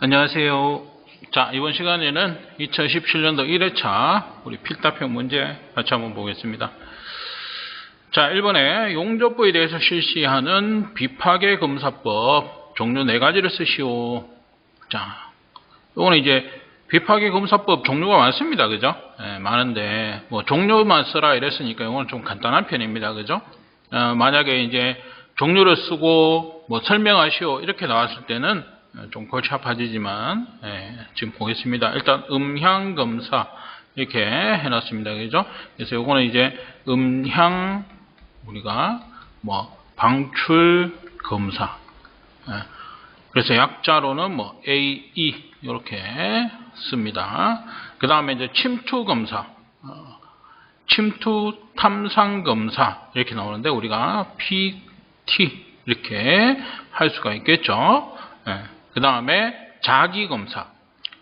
안녕하세요. 자, 이번 시간에는 2017년도 1회차 우리 필답형 문제 같이 한번 보겠습니다. 자, 1번에 용접부에 대해서 실시하는 비파괴 검사법 종류 4가지를 쓰시오. 자, 이거는 이제 비파괴 검사법 종류가 많습니다. 그죠? 많은데 뭐 종류만 쓰라 이랬으니까 이거는 좀 간단한 편입니다. 그죠? 만약에 이제 종류를 쓰고 뭐 설명하시오 이렇게 나왔을 때는 좀 골치 아파지지만 지금 보겠습니다. 일단 음향검사 이렇게 해놨습니다. 그죠? 그래서 요거는 이제 음향 우리가 뭐 방출검사 그래서 약자로는 뭐 AE 이렇게 씁니다. 그 다음에 이제 침투검사 침투 탐상검사 이렇게 나오는데 우리가 PT 이렇게 할 수가 있겠죠. 그 다음에 자기검사.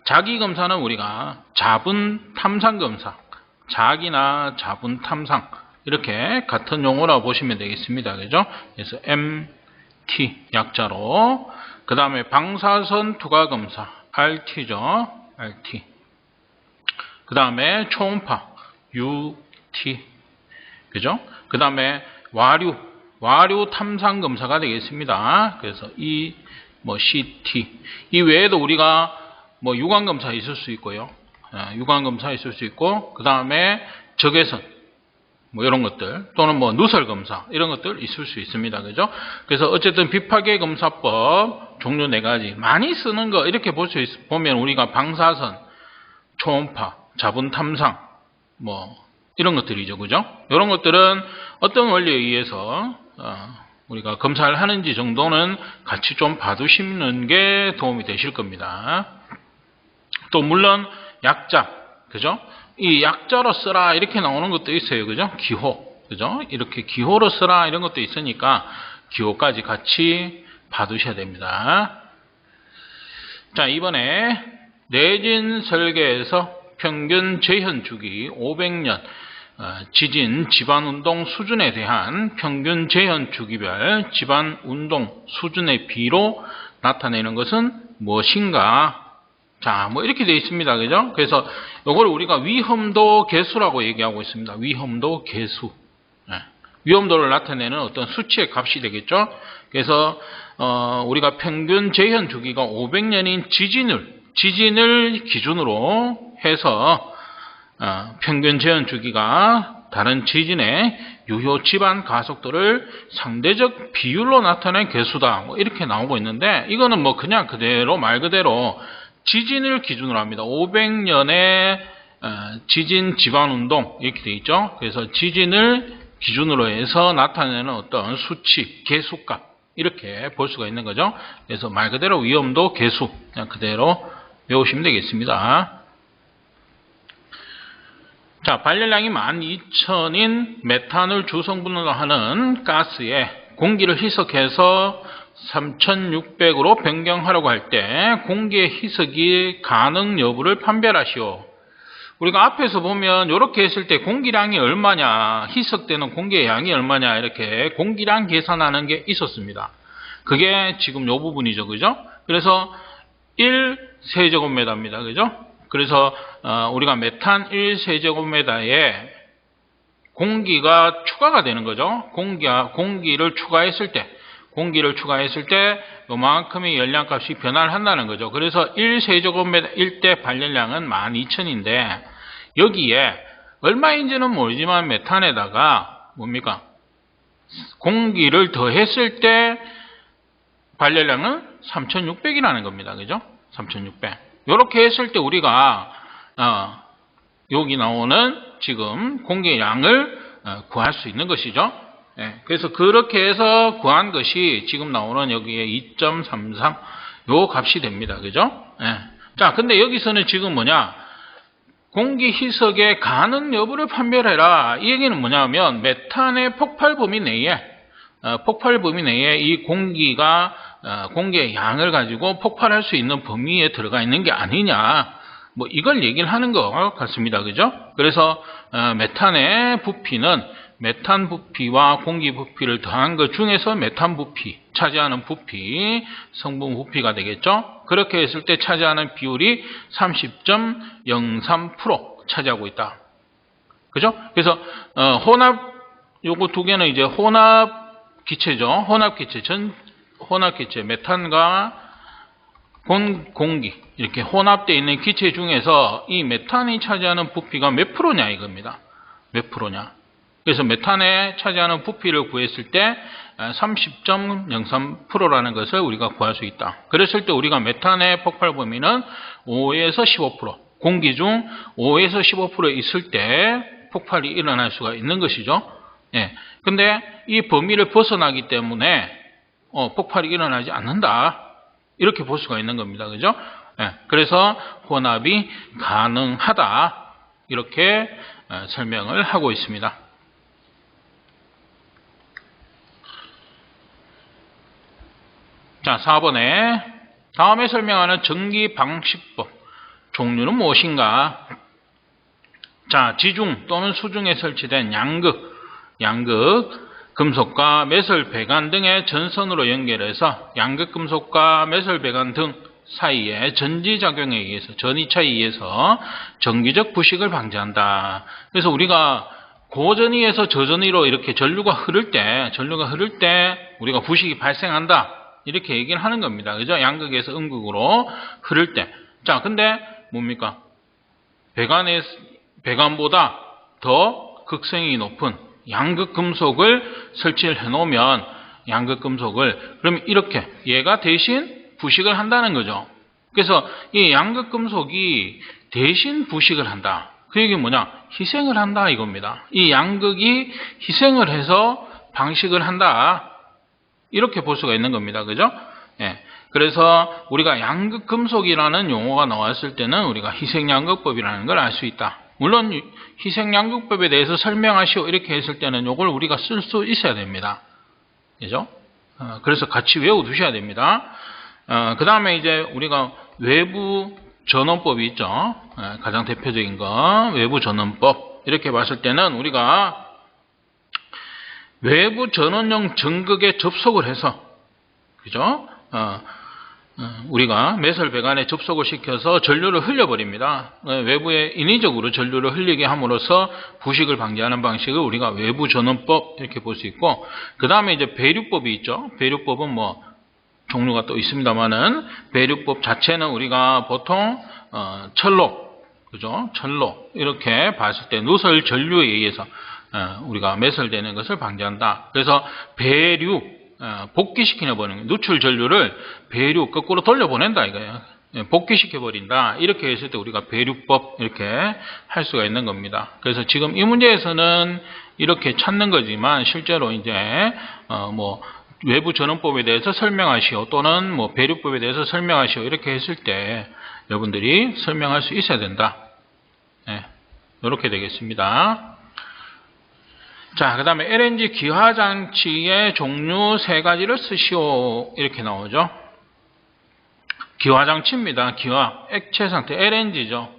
자기검사는 우리가 자분 탐상검사. 자기나 자분 탐상. 이렇게 같은 용어라고 보시면 되겠습니다. 그죠? 그래서 MT 약자로. 그 다음에 방사선 투과검사. RT죠. RT. 그 다음에 초음파. UT. 그죠? 그 다음에 와류 탐상검사가 되겠습니다. 그래서 뭐 CT. 이 외에도 우리가 뭐 유관검사 있을 수 있고요. 유관검사 있을 수 있고, 그 다음에 적외선, 뭐 이런 것들, 또는 뭐 누설검사, 이런 것들 있을 수 있습니다. 그죠? 그래서 어쨌든 비파괴 검사법 종류 4가지. 많이 쓰는 거, 이렇게 보면 우리가 방사선, 초음파, 자분 탐상, 뭐, 이런 것들이죠. 그죠? 이런 것들은 어떤 원리에 의해서, 우리가 검사를 하는지 정도는 같이 좀 봐두시는 게 도움이 되실 겁니다. 또 물론 약자, 그죠? 이 약자로 쓰라 이렇게 나오는 것도 있어요. 그죠? 기호, 그죠? 이렇게 기호로 쓰라 이런 것도 있으니까 기호까지 같이 봐두셔야 됩니다. 자, 이번에 내진 설계에서 평균 재현 주기 500년 지진 지반운동 수준에 대한 평균 재현 주기별 지반운동 수준의 비로 나타내는 것은 무엇인가? 자, 뭐 이렇게 되어 있습니다. 그죠? 그래서 이걸 우리가 위험도 계수라고 얘기하고 있습니다. 위험도 계수. 위험도를 나타내는 어떤 수치의 값이 되겠죠? 그래서 우리가 평균 재현 주기가 500년인 지진을 기준으로 해서 평균 재현 주기가 다른 지진의 유효 지반 가속도를 상대적 비율로 나타낸 개수다. 뭐 이렇게 나오고 있는데 이거는 뭐 그냥 그대로 말 그대로 지진을 기준으로 합니다. 500년의 지진 지반 운동 이렇게 돼 있죠. 그래서 지진을 기준으로 해서 나타내는 어떤 수치, 개수값 이렇게 볼 수가 있는 거죠. 그래서 말 그대로 위험도 개수 그냥 그대로 외우시면 되겠습니다. 자, 발열량이 12,000인 메탄을 주성분으로 하는 가스에 공기를 희석해서 3,600으로 변경하려고 할 때 공기의 희석이 가능 여부를 판별하시오. 우리가 앞에서 보면 이렇게 했을 때 공기량이 얼마냐, 희석되는 공기의 양이 얼마냐 이렇게 공기량 계산하는 게 있었습니다. 그게 지금 이 부분이죠. 그죠? 그래서 1세제곱미터입니다. 그죠? 그래서 우리가 메탄 1세제곱미터에 공기가 추가가 되는 거죠. 공기를 추가했을 때 요만큼의 열량값이 변화를 한다는 거죠. 그래서 1세제곱미터 때 발열량은 12,000인데 여기에 얼마인지는 모르지만 메탄에다가 뭡니까? 공기를 더했을 때 발열량은 3,600이라는 겁니다. 그죠? 3,600. 이렇게 했을 때 우리가 여기 나오는 지금 공기의 양을 구할 수 있는 것이죠. 그래서 그렇게 해서 구한 것이 지금 나오는 여기에 2.33 요 값이 됩니다. 그죠? 자, 근데 여기서는 지금 뭐냐? 공기 희석의 가능 여부를 판별해라. 이 얘기는 뭐냐면 메탄의 폭발 범위 내에 이 공기의 양을 가지고 폭발할 수 있는 범위에 들어가 있는 게 아니냐. 뭐 이걸 얘기를 하는 것 같습니다. 그죠? 그래서 메탄의 부피는 메탄 부피와 공기 부피를 더한 것 중에서 메탄 부피, 차지하는 부피, 성분 부피가 되겠죠. 그렇게 했을 때 차지하는 비율이 30.03% 차지하고 있다. 그죠? 그래서 혼합 요거 두 개는 이제 혼합 기체죠. 혼합 기체 메탄과 공기 이렇게 혼합되어 있는 기체 중에서 이 메탄이 차지하는 부피가 몇 프로냐 이겁니다. 몇 프로냐. 그래서 메탄에 차지하는 부피를 구했을 때 30.03%라는 것을 우리가 구할 수 있다. 그랬을 때 우리가 메탄의 폭발 범위는 5에서 15%, 공기 중 5에서 15% 있을 때 폭발이 일어날 수가 있는 것이죠. 예. 근데 이 범위를 벗어나기 때문에 폭발이 일어나지 않는다. 이렇게 볼 수가 있는 겁니다. 그죠? 예. 그래서 혼합이 가능하다. 이렇게 설명을 하고 있습니다. 자, 4번에 다음에 설명하는 전기 방식법 종류는 무엇인가? 자, 지중 또는 수중에 설치된 양극, 금속과 메설 배관 등의 전선으로 연결해서 양극 금속과 메설 배관 등 사이에 전지작용에 의해서, 전이차에 의해서 전기적 부식을 방지한다. 그래서 우리가 고전위에서 저전위로 이렇게 전류가 흐를 때 우리가 부식이 발생한다. 이렇게 얘기를 하는 겁니다. 그죠? 양극에서 음극으로 흐를 때. 자, 근데 뭡니까? 배관보다 더 극성이 높은 양극 금속을 설치를 해 놓으면 그러면 이렇게 얘가 대신 부식을 한다는 거죠. 그래서 이 양극 금속이 대신 부식을 한다. 그 얘기는 뭐냐? 희생을 한다 이겁니다. 이 양극이 희생을 해서 방식을 한다. 이렇게 볼 수가 있는 겁니다. 그죠? 예. 그래서 우리가 양극 금속이라는 용어가 나왔을 때는 우리가 희생양극법이라는 걸 알 수 있다. 물론 희생양극법에 대해서 설명하시오 이렇게 했을 때는 이걸 우리가 쓸 수 있어야 됩니다. 그죠? 그래서 같이 외워두셔야 됩니다. 그 다음에 이제 우리가 외부 전원법이 있죠. 가장 대표적인 거 외부 전원법 이렇게 봤을 때는 우리가 외부 전원용 전극에 접속을 해서, 그죠? 우리가 메설 배관에 접속을 시켜서 전류를 흘려버립니다. 외부에 인위적으로 전류를 흘리게 함으로써 부식을 방지하는 방식을 우리가 외부 전원법 이렇게 볼 수 있고, 그 다음에 이제 배류법이 있죠. 배류법은 뭐 종류가 또 있습니다만은 배류법 자체는 우리가 보통 철로, 그죠? 철로 이렇게 봤을 때 누설 전류에 의해서 우리가 매설되는 것을 방지한다. 그래서 배류, 복귀시켜버리는 거예요. 누출 전류를 배류, 거꾸로 돌려보낸다 이거예요. 복귀시켜버린다. 이렇게 했을 때 우리가 배류법 이렇게 할 수가 있는 겁니다. 그래서 지금 이 문제에서는 이렇게 찾는 거지만 실제로 이제 뭐 외부 전원법에 대해서 설명하시오 또는 뭐 배류법에 대해서 설명하시오 이렇게 했을 때 여러분들이 설명할 수 있어야 된다. 이렇게 되겠습니다. 자, 그 다음에 LNG 기화장치의 종류 3가지를 쓰시오. 이렇게 나오죠. 기화장치입니다. 기화, 액체 상태, LNG죠.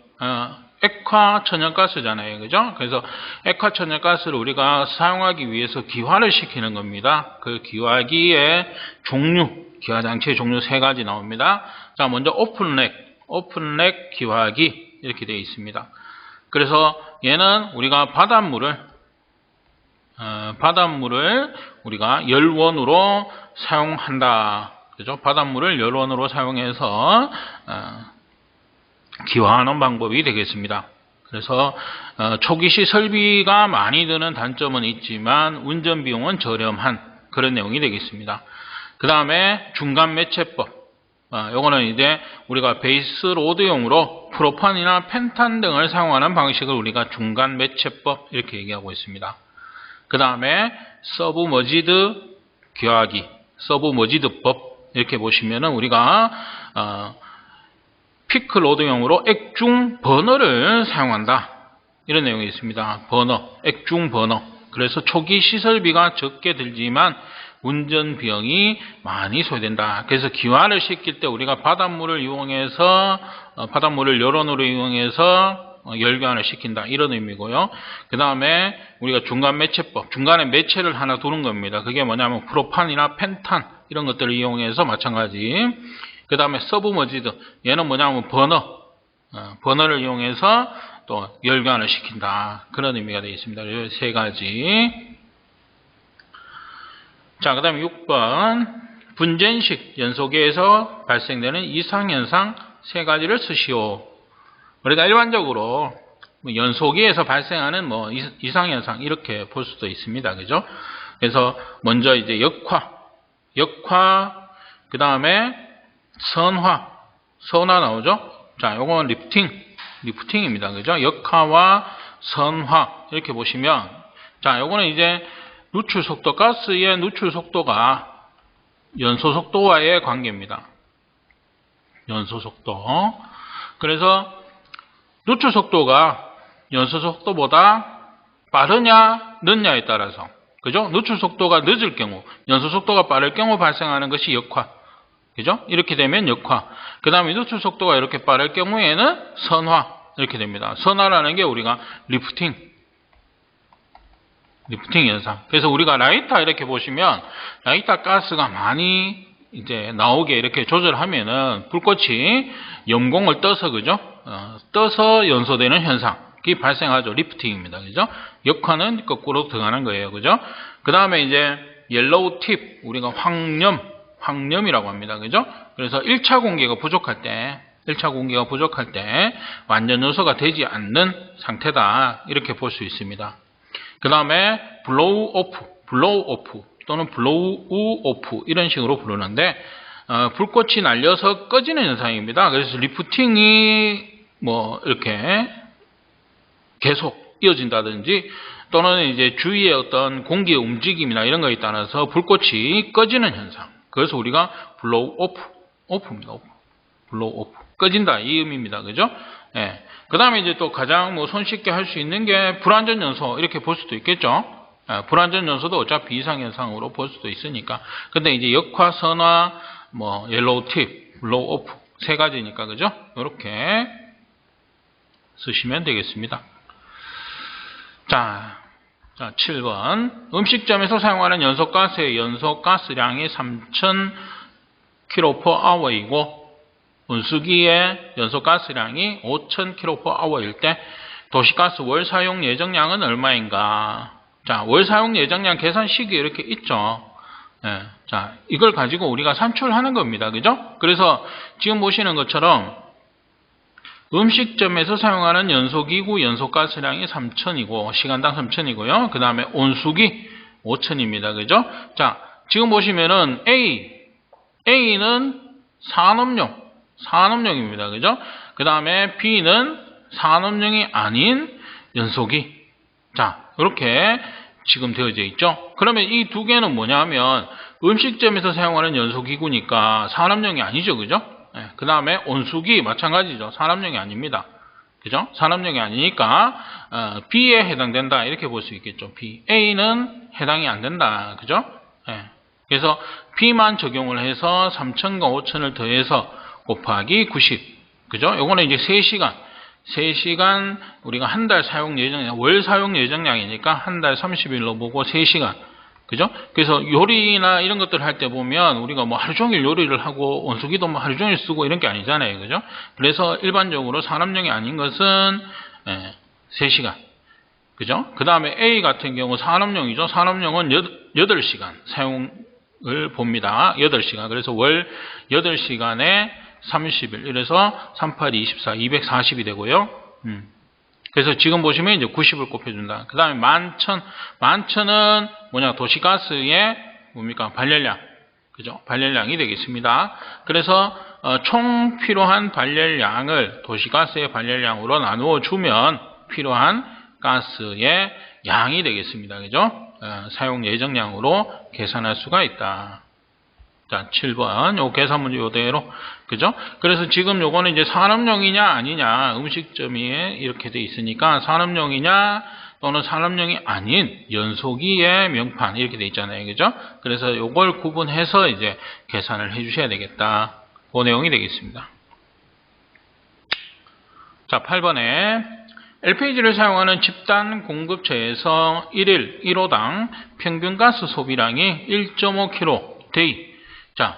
액화 천연가스잖아요. 그죠? 그래서 액화 천연가스를 우리가 사용하기 위해서 기화를 시키는 겁니다. 그 기화기의 종류, 기화장치의 종류 3가지 나옵니다. 자, 먼저 오픈렉 기화기. 이렇게 되어 있습니다. 그래서 얘는 우리가 바닷물을 우리가 열원으로 사용한다. 그죠? 바닷물을 열원으로 사용해서 기화하는 방법이 되겠습니다. 그래서 초기 시 설비가 많이 드는 단점은 있지만 운전 비용은 저렴한 그런 내용이 되겠습니다. 그 다음에 중간 매체법. 요거는 이제 우리가 베이스 로드용으로 프로판이나 펜탄 등을 사용하는 방식을 우리가 중간 매체법 이렇게 얘기하고 있습니다. 그 다음에 서브머지드 기화기, 서브머지드법 이렇게 보시면은 우리가 피크 로드용으로 액중 버너를 사용한다. 이런 내용이 있습니다. 액중 버너. 그래서 초기 시설비가 적게 들지만 운전 비용이 많이 소요된다. 그래서 기화를 시킬 때 우리가 바닷물을 열원으로 이용해서 열교환을 시킨다. 이런 의미고요. 그 다음에 우리가 중간 매체법, 중간에 매체를 하나 두는 겁니다. 그게 뭐냐면 프로판이나 펜탄 이런 것들을 이용해서 마찬가지. 그 그 다음에 서브머지드. 얘는 뭐냐면 버너를 이용해서 또 열관을 시킨다. 그런 의미가 되어 있습니다. 이 세 가지. 자, 그 다음에 6번. 분전식 연소기에서 발생되는 이상현상 세 가지를 쓰시오. 우리가 일반적으로 연소기에서 발생하는 이상현상 이렇게 볼 수도 있습니다. 그죠? 그래서 먼저 이제 역화, 그 다음에 선화 나오죠? 자, 요건 리프팅입니다. 그죠? 역화와 선화 이렇게 보시면, 자, 요거는 이제 누출 속도, 가스의 누출 속도가 연소 속도와의 관계입니다. 연소 속도. 그래서 누출 속도가 연소 속도보다 빠르냐 늦냐에 따라서, 그죠? 누출 속도가 늦을 경우, 연소 속도가 빠를 경우 발생하는 것이 역화. 그죠? 이렇게 되면 역화. 그 다음에 누출 속도가 이렇게 빠를 경우에는 선화. 이렇게 됩니다. 선화라는 게 우리가 리프팅 현상. 그래서 우리가 라이터 이렇게 보시면, 라이터 가스가 많이 이제 나오게 이렇게 조절하면은 불꽃이 염공을 떠서, 그죠? 떠서 연소되는 현상. 그게 발생하죠. 리프팅입니다. 그죠? 역화는 거꾸로 들어가는 거예요. 그죠? 그 다음에 이제 옐로우 팁. 우리가 황염이라고 합니다. 그죠? 그래서 1차 공기가 부족할 때 완전 연소가 되지 않는 상태다. 이렇게 볼 수 있습니다. 그 다음에 블로우 오프 또는 블로우 오프 이런 식으로 부르는데, 불꽃이 날려서 꺼지는 현상입니다. 그래서 리프팅이 이렇게 계속 이어진다든지, 또는 이제 주위에 어떤 공기의 움직임이나 이런 거에 따라서 불꽃이 꺼지는 현상. 그래서 우리가 블로우 오프입니다. 블로우 오프. 꺼진다. 이 의미입니다. 그죠? 예. 그 다음에 이제 또 가장 손쉽게 할 수 있는 게 불완전 연소. 이렇게 볼 수도 있겠죠? 예. 불완전 연소도 어차피 이상현상으로 볼 수도 있으니까. 근데 이제 역화, 선화, 옐로우 팁, 블로우 오프. 세 가지니까. 그죠? 이렇게 쓰시면 되겠습니다. 자, 7번. 음식점에서 사용하는 연소가스의 연소가스량이 3,000kPh이고 온수기의 연소가스량이 5,000kPh일 때 도시가스 월 사용 예정량은 얼마인가? 자, 월 사용 예정량 계산식이 이렇게 있죠. 예, 자, 이걸 가지고 우리가 산출하는 겁니다. 그죠? 그래서 지금 보시는 것처럼 음식점에서 사용하는 연소기구 연소가스량이 3,000이고 시간당 3,000이고요. 그 다음에 온수기 5,000입니다. 그죠? 자, 지금 보시면은 A는 산업용입니다. 그죠? 그 다음에 B는 산업용이 아닌 연소기. 자, 이렇게 지금 되어져 있죠? 그러면 이 두 개는 뭐냐면 음식점에서 사용하는 연소기구니까 산업용이 아니죠. 그죠? 네, 그 다음에 온수기 마찬가지죠. 산업용이 아닙니다. 그죠? 산업용이 아니니까 B에 해당된다. 이렇게 볼 수 있겠죠. B. A는 해당이 안 된다. 그죠? 네. 그래서 B만 적용을 해서 3,000과 5,000을 더해서 곱하기 90. 그죠? 요거는 이제 3시간 우리가 한 달 사용 예정량, 월 사용 예정량이니까 한 달 30일로 보고 3시간. 그죠? 그래서 요리나 이런 것들 할 때 보면 우리가 하루 종일 요리를 하고 온수기도 하루 종일 쓰고 이런 게 아니잖아요. 그죠? 그래서 일반적으로 산업용이 아닌 것은 3시간. 그죠? 그 다음에 A 같은 경우 산업용이죠. 산업용은 8시간 사용을 봅니다. 8시간. 그래서 월 8시간에 30일. 이래서 3, 8, 24, 240이 되고요. 그래서 지금 보시면 이제 90을 곱해준다. 그 다음에 11,000은 뭐냐? 도시가스의 뭡니까? 발열량. 그죠? 발열량이 되겠습니다. 그래서 총 필요한 발열량을 도시가스의 발열량으로 나누어 주면 필요한 가스의 양이 되겠습니다. 그죠? 사용 예정량으로 계산할 수가 있다. 자, 7번. 요 계산 문제 요대로. 그죠? 그래서 지금 요거는 이제 산업용이냐 아니냐, 음식점이 이렇게 돼 있으니까 산업용이냐 또는 산업용이 아닌 연소기의 명판 이렇게 돼 있잖아요. 그죠? 그래서 요걸 구분해서 이제 계산을 해 주셔야 되겠다. 그 내용이 되겠습니다. 자, 8번에 LPG를 사용하는 집단 공급처에서 1일 1호당 평균 가스 소비량이 1.5kg day. 자,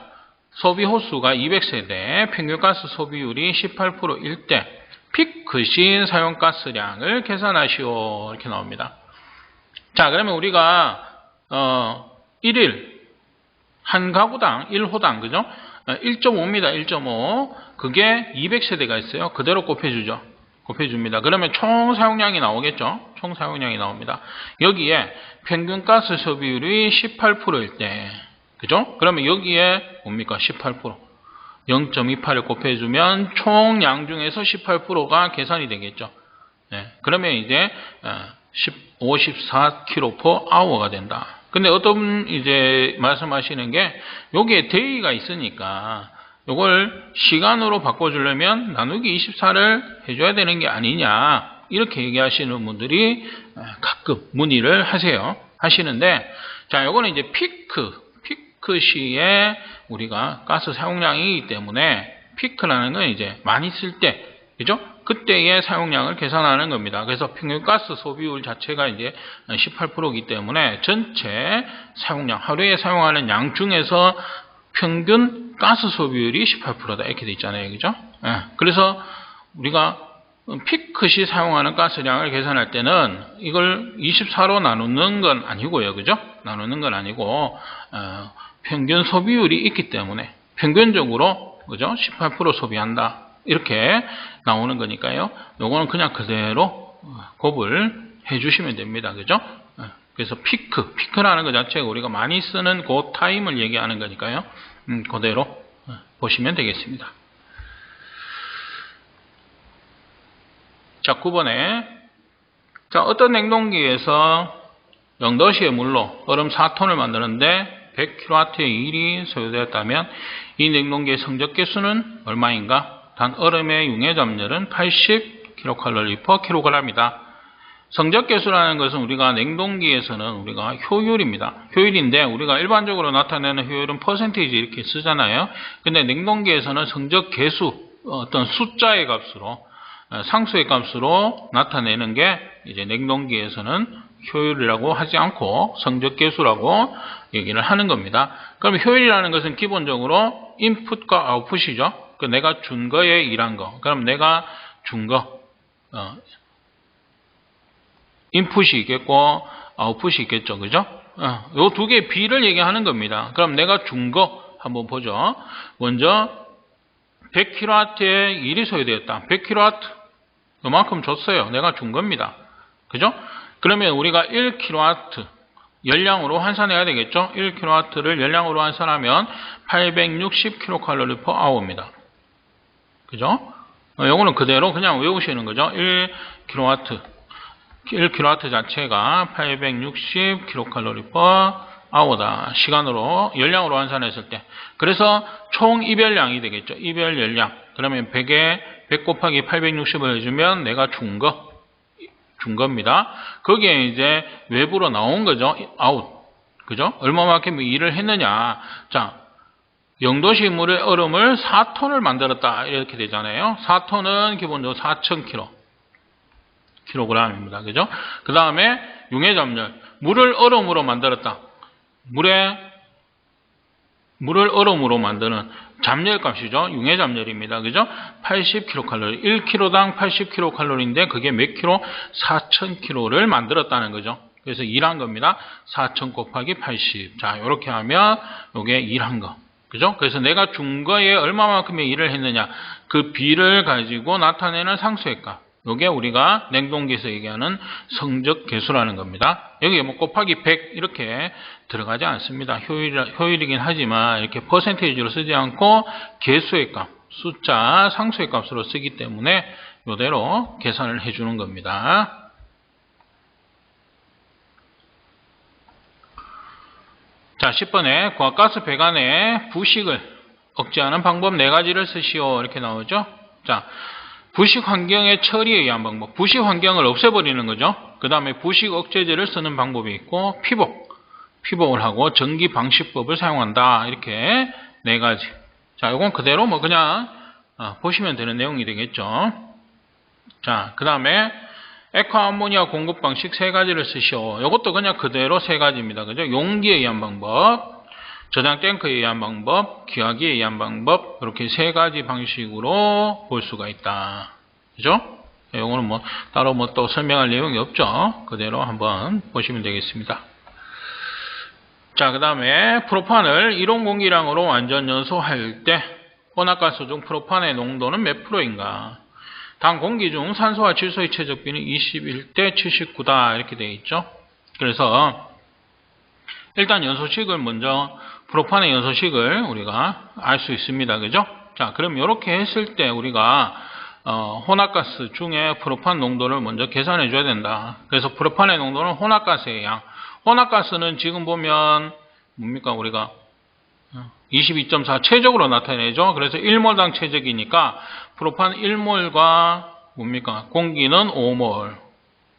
소비 호수가 200세대, 평균가스 소비율이 18%일 때 피크 시 사용가스량을 계산하시오. 이렇게 나옵니다. 자, 그러면 우리가 1일 한 가구당 1호당 그죠? 1.5입니다. 1.5. 그게 200세대가 있어요. 그대로 곱해주죠. 곱해줍니다. 그러면 총 사용량이 나오겠죠? 총 사용량이 나옵니다. 여기에 평균가스 소비율이 18%일 때 그죠? 그러면 여기에 뭡니까? 18%. 0.28을 곱해주면 총량 중에서 18%가 계산이 되겠죠. 네. 그러면 이제 54kg/h가 된다. 근데 어떤 이제 말씀하시는 게 여기에 데이가 있으니까 이걸 시간으로 바꿔주려면 나누기 24를 해줘야 되는 게 아니냐 이렇게 얘기하시는 분들이 가끔 문의를 하시는데 자, 요거는 이제 피크 시에 우리가 가스 사용량이기 때문에 피크라는 건 이제 많이 쓸 때, 그죠? 그때의 사용량을 계산하는 겁니다. 그래서 평균 가스 소비율 자체가 이제 18%이기 때문에 전체 사용량, 하루에 사용하는 양 중에서 평균 가스 소비율이 18%다. 이렇게 돼 있잖아요. 그죠? 그래서 우리가 피크 시 사용하는 가스량을 계산할 때는 이걸 24로 나누는 건 아니고요. 그죠? 나누는 건 아니고, 평균 소비율이 있기 때문에 평균적으로 그죠? 18% 소비한다. 이렇게 나오는 거니까요. 요거는 그냥 그대로 곱을 해 주시면 됩니다. 그죠? 그래서 피크라는 것 자체가 우리가 많이 쓰는 그 타임을 얘기하는 거니까요. 그대로 보시면 되겠습니다. 자, 9번에 자, 어떤 냉동기에서 0도씨의 물로 얼음 4톤을 만드는데 100kW의 일이 소요되었다면 이 냉동기의 성적 개수는 얼마인가? 단 얼음의 융해 잠열은 80kcal/kg이다. 성적 개수라는 것은 우리가 냉동기에서는 우리가 효율입니다. 효율인데 우리가 일반적으로 나타내는 효율은 퍼센테이지 이렇게 쓰잖아요. 근데 냉동기에서는 성적 개수, 어떤 숫자의 값으로 상수의 값으로 나타내는 게 이제 냉동기에서는 효율이라고 하지 않고 성적계수라고 얘기를 하는 겁니다. 그럼 효율이라는 것은 기본적으로 인풋과 아웃풋이죠. 그 내가 준 거에 일한 거. 그럼 내가 준 거, 인풋이 있겠고 아웃풋이 있겠죠. 그죠? 요 두 개의 비를 얘기하는 겁니다. 그럼 내가 준 거 한번 보죠. 먼저 100kW의 일이 소요되었다. 100kW 그만큼 줬어요. 내가 준 겁니다. 그죠? 그러면 우리가 1kW 열량으로 환산해야 되겠죠? 1kW를 열량으로 환산하면 860kcal/h입니다. 그죠? 요거는 그대로 그냥 외우시는 거죠. 1kW 자체가 860kcal/h다. 시간으로, 열량으로 환산했을 때. 그래서 총 입열량이 되겠죠. 입열 열량. 그러면 100에 100 곱하기 860을 해주면 내가 준 겁니다. 거기에 이제 외부로 나온 거죠. 아웃. 그죠? 얼마만큼 일을 했느냐. 자, 0도씨 물의 얼음을 4톤을 만들었다. 이렇게 되잖아요. 4톤은 기본적으로 4,000kg입니다. 그죠? 그 다음에 융해잠열. 물을 얼음으로 만들었다. 물을 얼음으로 만드는 잠열값이죠. 융해잠열입니다. 그죠? 80kcal. 1kg당 80kcal인데 그게 몇 킬로? 4,000kg를 만들었다는 거죠. 그래서 일한 겁니다. 4,000 곱하기 80. 자, 이렇게 하면 이게 일한 거. 그죠? 그래서 내가 준 거에 얼마만큼의 일을 했느냐. 그 비를 가지고 나타내는 상수의 값. 이게 우리가 냉동기에서 얘기하는 성적계수라는 겁니다. 여기 뭐 곱하기 100 이렇게 들어가지 않습니다. 효율이긴 하지만 이렇게 퍼센테이지로 쓰지 않고 계수의 값, 숫자, 상수의 값으로 쓰기 때문에 이대로 계산을 해주는 겁니다. 자, 10번에 고압가스 배관의 부식을 억제하는 방법 4가지를 쓰시오. 이렇게 나오죠. 자, 부식 환경의 처리에 의한 방법. 부식 환경을 없애버리는 거죠. 그 다음에 부식 억제제를 쓰는 방법이 있고, 피복을 하고 전기 방식법을 사용한다. 이렇게 4가지. 자, 이건 그대로 뭐 그냥 보시면 되는 내용이 되겠죠. 자, 그 다음에 액화암모니아 공급 방식 3가지를 쓰시오. 이것도 그냥 그대로 3가지입니다. 그죠? 용기에 의한 방법. 저장 탱크에 의한 방법, 기화기에 의한 방법, 이렇게 세 가지 방식으로 볼 수가 있다. 그죠? 이거는 뭐 따로 뭐 또 설명할 내용이 없죠. 그대로 한번 보시면 되겠습니다. 자, 그 다음에 프로판을 이론 공기량으로 완전 연소할 때 혼합가스 중 프로판의 농도는 몇 프로인가? 당 공기 중 산소와 질소의 최적비는 21대 79다 이렇게 되어 있죠. 그래서 일단 연소식을 먼저 프로판의 연소식을 우리가 알 수 있습니다. 그죠? 자, 그럼 이렇게 했을 때 우리가 혼합가스 중에 프로판 농도를 먼저 계산해 줘야 된다. 그래서 프로판의 농도는 혼합가스의 양. 혼합가스는 지금 보면 뭡니까? 우리가 22.4 최적으로 나타내죠. 그래서 1몰당 최적이니까 프로판 1몰과 뭡니까? 공기는 5몰.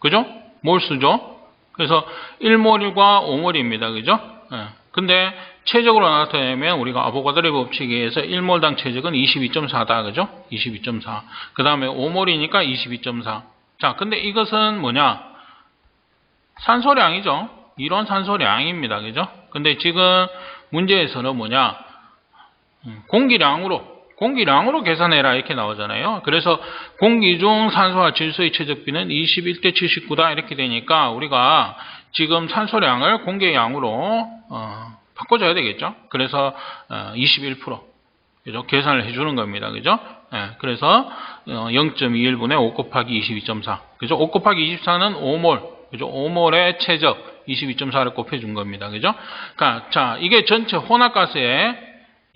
그죠? 몰수죠? 그래서 1몰과 5몰입니다. 그죠? 근데 최적으로 나타내면 우리가 아보가드로 법칙에 의해서 1몰당 최적은 22.4다. 그죠? 22.4. 그 다음에 5몰이니까 22.4. 자, 근데 이것은 뭐냐? 산소량이죠. 이론 산소량입니다. 그죠? 근데 지금 문제에서는 뭐냐? 공기량으로 계산해라 이렇게 나오잖아요. 그래서 공기 중 산소와 질소의 최적비는 21대 79다 이렇게 되니까 우리가 지금 산소량을 공기의 양으로 바꿔줘야 되겠죠. 그래서 21% 그죠? 계산을 해주는 겁니다. 그죠? 그래서 0.21분의 5 곱하기 22.4 그죠? 5 곱하기 24는 5몰 그죠? 5몰의 최적 22.4를 곱해준 겁니다. 그죠? 그러니까 자, 이게 전체 혼합가스의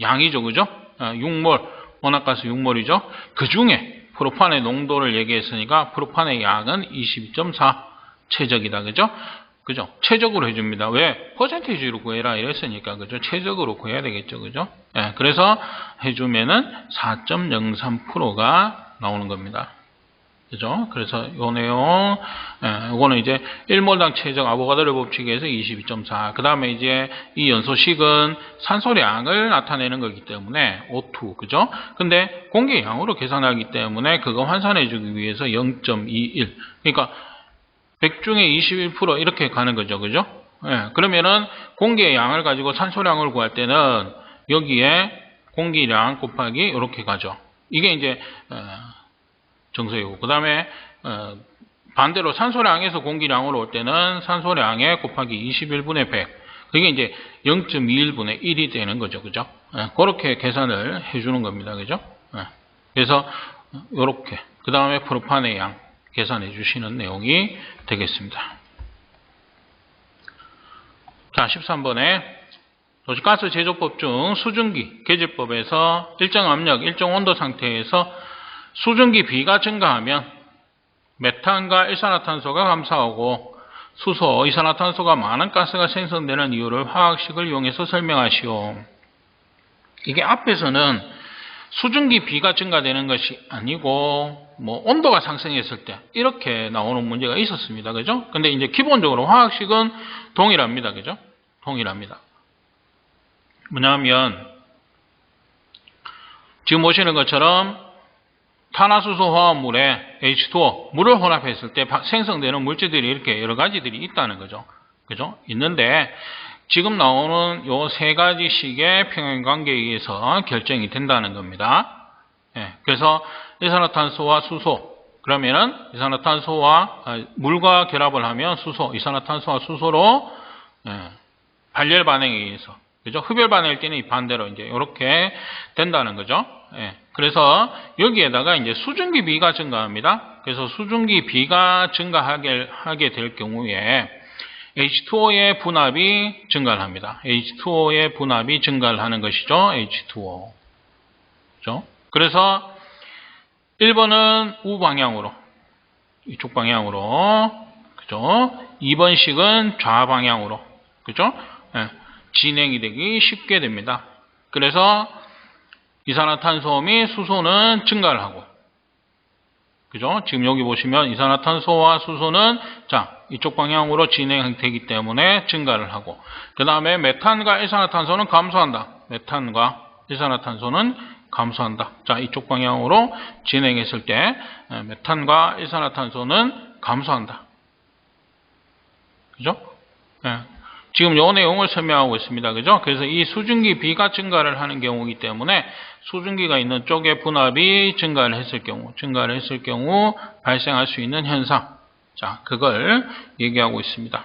양이죠. 그죠? 6몰, 혼합가스 6몰이죠. 그 중에 프로판의 농도를 얘기했으니까 프로판의 양은 22.4 최적이다. 그죠? 그죠? 최적으로 해줍니다. 왜? 퍼센티지로 구해라 이랬으니까. 그죠? 최적으로 구해야 되겠죠. 그죠? 그래서 해주면은 4.03%가 나오는 겁니다. 그죠? 그래서 요 내용, 이거는 이제 1몰당 최적 아보가드로 법칙에서 22.4. 그 다음에 이제 이 연소식은 산소량을 나타내는 거기 때문에 O2, 그죠? 근데 공기의 양으로 계산하기 때문에 그거 환산해주기 위해서 0.21. 그러니까 100 중에 21% 이렇게 가는 거죠. 그죠? 그러면은 공기의 양을 가지고 산소량을 구할 때는 여기에 공기량 곱하기 이렇게 가죠. 이게 이제, 정수이고 그 다음에 반대로 산소량에서 공기량으로 올 때는 산소량에 곱하기 21분의 100 그게 이제 0.21분의 1이 되는 거죠. 그죠? 그렇게 계산을 해주는 겁니다. 그죠? 그래서 이렇게 그 다음에 프로판의 양 계산해 주시는 내용이 되겠습니다. 자, 13번에 도시가스 제조법 중 수증기 계제법에서 일정 압력, 일정 온도 상태에서 수증기 B가 증가하면 메탄과 일산화탄소가 감소하고 수소, 이산화탄소가 많은 가스가 생성되는 이유를 화학식을 이용해서 설명하시오. 이게 앞에서는 수증기 B가 증가되는 것이 아니고 뭐 온도가 상승했을 때 이렇게 나오는 문제가 있었습니다. 그죠? 근데 이제 기본적으로 화학식은 동일합니다. 그죠? 동일합니다. 뭐냐면 지금 보시는 것처럼 탄화수소 화합물에 H2O, 물을 혼합했을 때 생성되는 물질들이 이렇게 여러 가지들이 있다는 거죠. 그죠? 있는데, 지금 나오는 요 세 가지 식의 평행관계에 의해서 결정이 된다는 겁니다. 그래서 이산화탄소와 수소, 그러면은 이산화탄소와, 물과 결합을 하면 수소, 이산화탄소와 수소로, 발열 반응에 의해서, 그죠? 흡열 반응일 때는 반대로 이제 이렇게 된다는 거죠. 그래서 여기에다가 이제 수증기 B가 증가합니다. 그래서 수증기 B가 증가하게 될 경우에 H2O의 분압이 증가를 합니다. H2O의 분압이 증가를 하는 것이죠. H2O. 그죠? 그래서 1번은 우방향으로, 이쪽 방향으로, 그죠? 2번 식은 좌방향으로, 그죠? 진행이 되기 쉽게 됩니다. 그래서 이산화탄소 및 수소는 증가를 하고, 그죠? 지금 여기 보시면 이산화탄소와 수소는 자, 이쪽 방향으로 진행되기 때문에 증가를 하고, 그 다음에 메탄과 일산화탄소는 감소한다. 메탄과 일산화탄소는 감소한다. 자, 이쪽 방향으로 진행했을 때 메탄과 일산화탄소는 감소한다. 그죠? 지금 요 내용을 설명하고 있습니다. 그죠? 그래서 이 수증기 B가 증가를 하는 경우이기 때문에 수증기가 있는 쪽에 분압이 증가를 했을 경우 발생할 수 있는 현상. 자, 그걸 얘기하고 있습니다.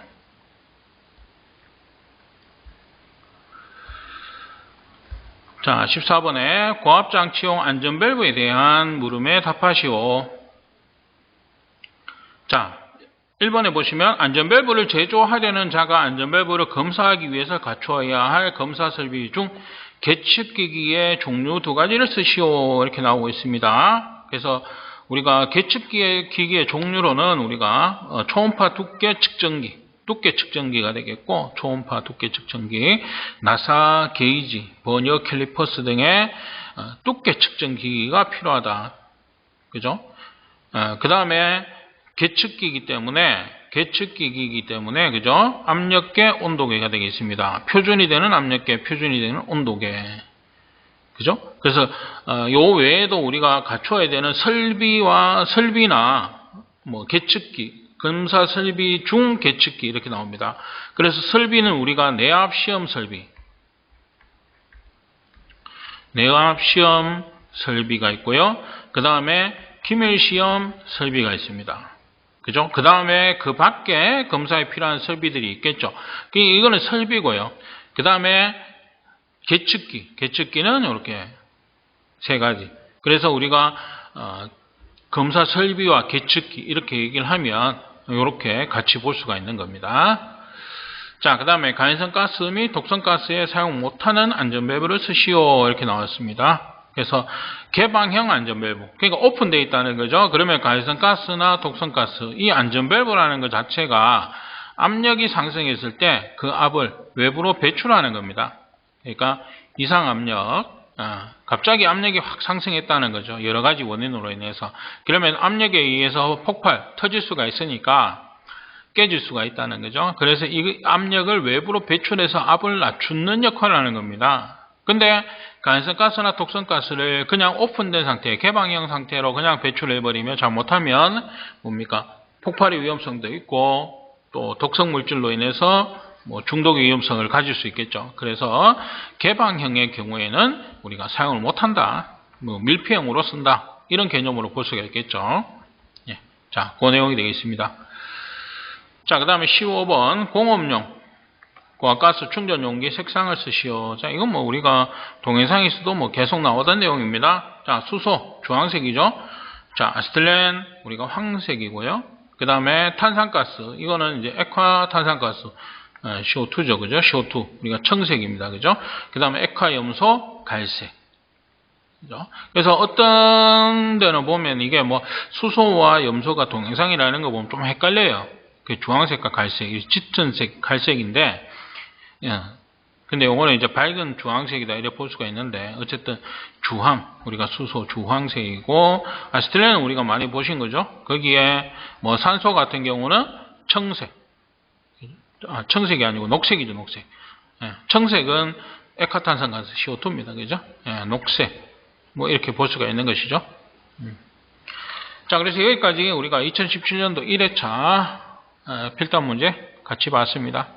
자, 14번에 고압장치용 안전밸브에 대한 물음에 답하시오. 자, 1번에 보시면 안전밸브를 제조하려는 자가 안전밸브를 검사하기 위해서 갖추어야 할 검사 설비 중 계측기기의 종류 2가지를 쓰시오. 이렇게 나오고 있습니다. 그래서 우리가 계측기기의 종류로는 우리가 초음파 두께 측정기가 되겠고, 초음파 두께 측정기, 나사 게이지, 버니어 캘리퍼스 등의 두께 측정기기가 필요하다. 그죠? 그 다음에 계측기이기 때문에, 그죠? 압력계, 온도계가 되겠습니다. 표준이 되는 압력계, 표준이 되는 온도계. 그죠? 그래서, 요 외에도 우리가 갖춰야 되는 설비나, 계측기, 검사 설비 중 계측기, 이렇게 나옵니다. 그래서 설비는 우리가 내압시험 설비가 있고요. 그 다음에 기밀시험 설비가 있습니다. 그죠? 그 다음에 그 밖에 검사에 필요한 설비들이 있겠죠. 이거는 설비고요. 그 다음에 계측기는 이렇게 3가지. 그래서 우리가 검사 설비와 계측기 이렇게 얘기를 하면 이렇게 같이 볼 수가 있는 겁니다. 자, 그 다음에 가연성가스 및 독성가스에 사용 못하는 안전밸브를 쓰시오. 이렇게 나왔습니다. 그래서 개방형 안전밸브, 그러니까 오픈되어 있다는 거죠. 그러면 가연성가스나 독성가스, 이 안전밸브라는 것 자체가 압력이 상승했을 때 그 압을 외부로 배출하는 겁니다. 그러니까 이상압력, 갑자기 압력이 확 상승했다는 거죠. 여러 가지 원인으로 인해서. 그러면 압력에 의해서 터질 수가 있으니까 깨질 수가 있다는 거죠. 그래서 이 압력을 외부로 배출해서 압을 낮추는 역할을 하는 겁니다. 근데 가연성가스나 독성가스를 그냥 오픈된 상태, 개방형 상태로 그냥 배출해버리면 잘못하면 뭡니까? 폭발의 위험성도 있고 또 독성물질로 인해서 중독의 위험성을 가질 수 있겠죠. 그래서 개방형의 경우에는 우리가 사용을 못한다. 밀폐형으로 쓴다. 이런 개념으로 볼 수가 있겠죠. 예. 자, 그 내용이 되겠습니다. 자, 그 다음에 15번 공업용 고압가스 충전 용기 색상을 쓰시오. 자, 이건 우리가 동영상에서도 계속 나오던 내용입니다. 자, 수소 주황색이죠. 자, 아세틸렌 우리가 황색이고요. 그 다음에 탄산가스, 이거는 이제 액화탄산가스 CO2죠, 그죠? CO2 우리가 청색입니다, 그죠? 그 다음에 액화염소 갈색. 그죠? 그래서 어떤 데는 보면 이게 수소와 염소가 동영상이라는 거 보면 좀 헷갈려요. 그 주황색과 갈색, 짙은색 갈색인데, 예. 근데 요거는 이제 밝은 주황색이다 이렇게 볼 수가 있는데, 어쨌든 우리가 수소 주황색이고, 아세틸렌은 우리가 많이 보신 거죠? 거기에 산소 같은 경우는 청색. 청색이 아니고 녹색이죠, 녹색. 예. 청색은 액화탄산가스 CO2입니다, 그죠? 예, 녹색. 이렇게 볼 수가 있는 것이죠. 자, 그래서 여기까지 우리가 2017년도 1회차 필답 문제 같이 봤습니다.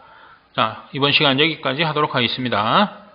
자, 이번 시간 여기까지 하도록 하겠습니다.